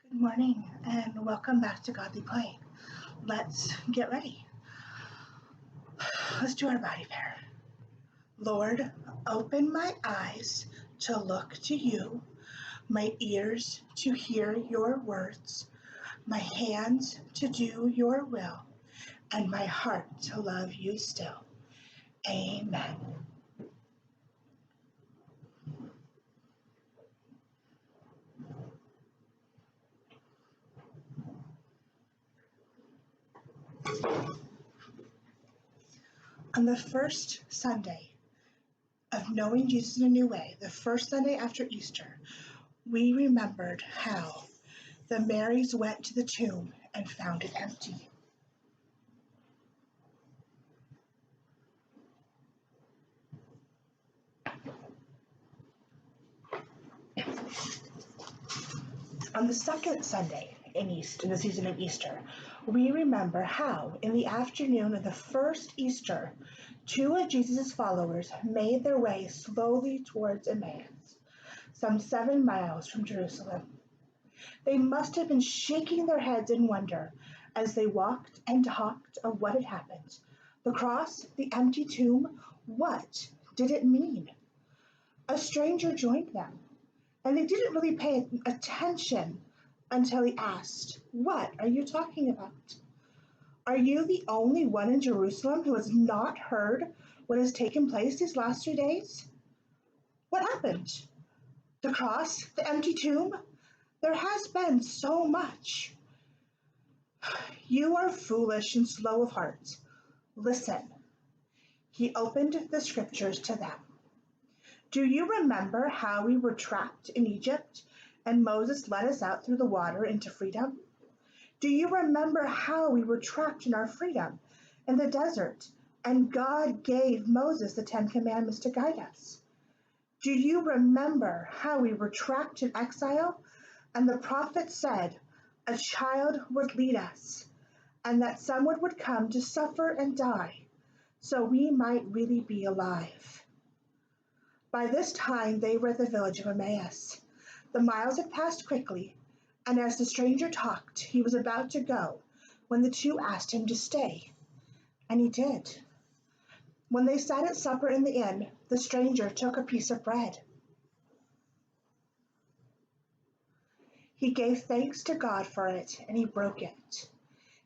Good morning and welcome back to Godly Play. Let's get ready. Let's do our body prayer. Lord, open my eyes to look to you, my ears to hear your words, my hands to do your will, and my heart to love you still. Amen. On the first Sunday of knowing Jesus in a new way, the first Sunday after Easter, we remembered how the Marys went to the tomb and found it empty. On the second Sunday in the season of Easter, we remember how, in the afternoon of the first Easter, two of Jesus' followers made their way slowly towards Emmaus, some 7 miles from Jerusalem. They must have been shaking their heads in wonder as they walked and talked of what had happened. The cross, the empty tomb, what did it mean? A stranger joined them, and they didn't really pay attention until he asked, "What are you talking about? Are you the only one in Jerusalem who has not heard what has taken place these last 3 days? What happened? The cross? The empty tomb? There has been so much." "You are foolish and slow of heart. Listen." He opened the scriptures to them. "Do you remember how we were trapped in Egypt and Moses led us out through the water into freedom? Do you remember how we were trapped in our freedom in the desert and God gave Moses the 10 Commandments to guide us? Do you remember how we were trapped in exile and the prophet said a child would lead us and that someone would come to suffer and die so we might really be alive?" By this time they were at the village of Emmaus. The miles had passed quickly, and as the stranger talked, he was about to go when the two asked him to stay, and he did. When they sat at supper in the inn, the stranger took a piece of bread. He gave thanks to God for it, and he broke it.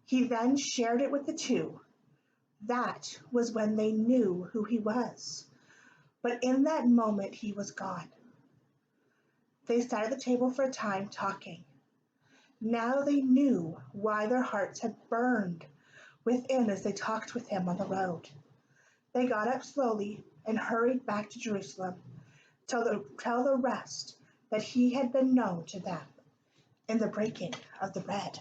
He then shared it with the two. That was when they knew who he was. But in that moment, he was gone. They sat at the table for a time talking. Now they knew why their hearts had burned within as they talked with him on the road. They got up slowly and hurried back to Jerusalem to tell the rest that he had been known to them in the breaking of the bread.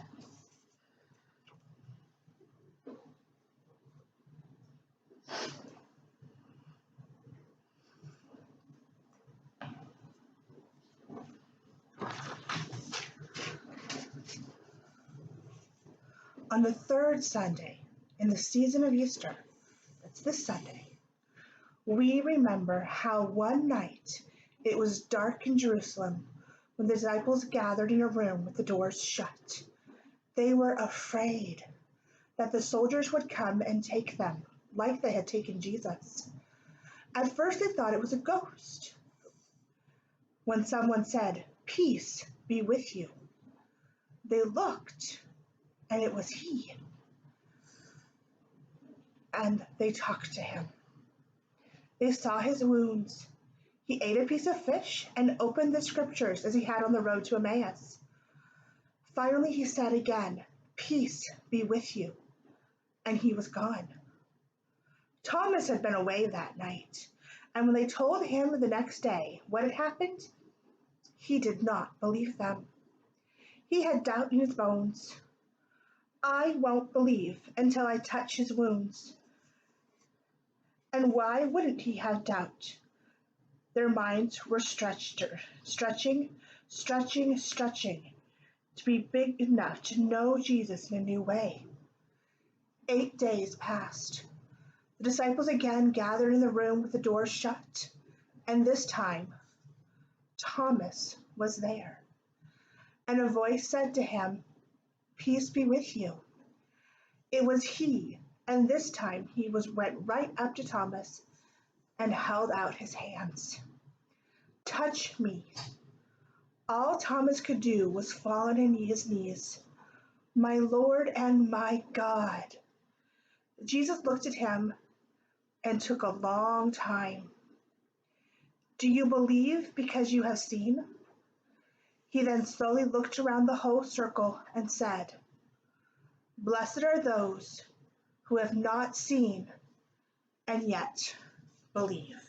On the third Sunday in the season of Easter, that's this Sunday, we remember how one night it was dark in Jerusalem when the disciples gathered in a room with the doors shut. They were afraid that the soldiers would come and take them, like they had taken Jesus. At first they thought it was a ghost. When someone said, "Peace be with you," they looked, and it was he. And they talked to him. They saw his wounds. He ate a piece of fish and opened the scriptures as he had on the road to Emmaus. Finally he said again, "Peace be with you," and he was gone. Thomas had been away that night, and when they told him the next day what had happened, he did not believe them. He had doubt in his bones. "I won't believe until I touch his wounds." And why wouldn't he have doubt? Their minds were stretching to be big enough to know Jesus in a new way. 8 days passed. The disciples again gathered in the room with the doors shut, and this time Thomas was there. and a voice said to him, "Peace be with you." It was he, and this time went right up to Thomas and held out his hands. "Touch me." All Thomas could do was fall on his knees. "My Lord and my God." Jesus looked at him and took a long time. "Do you believe because you have seen?" He then slowly looked around the whole circle and said, "Blessed are those who have not seen and yet believe."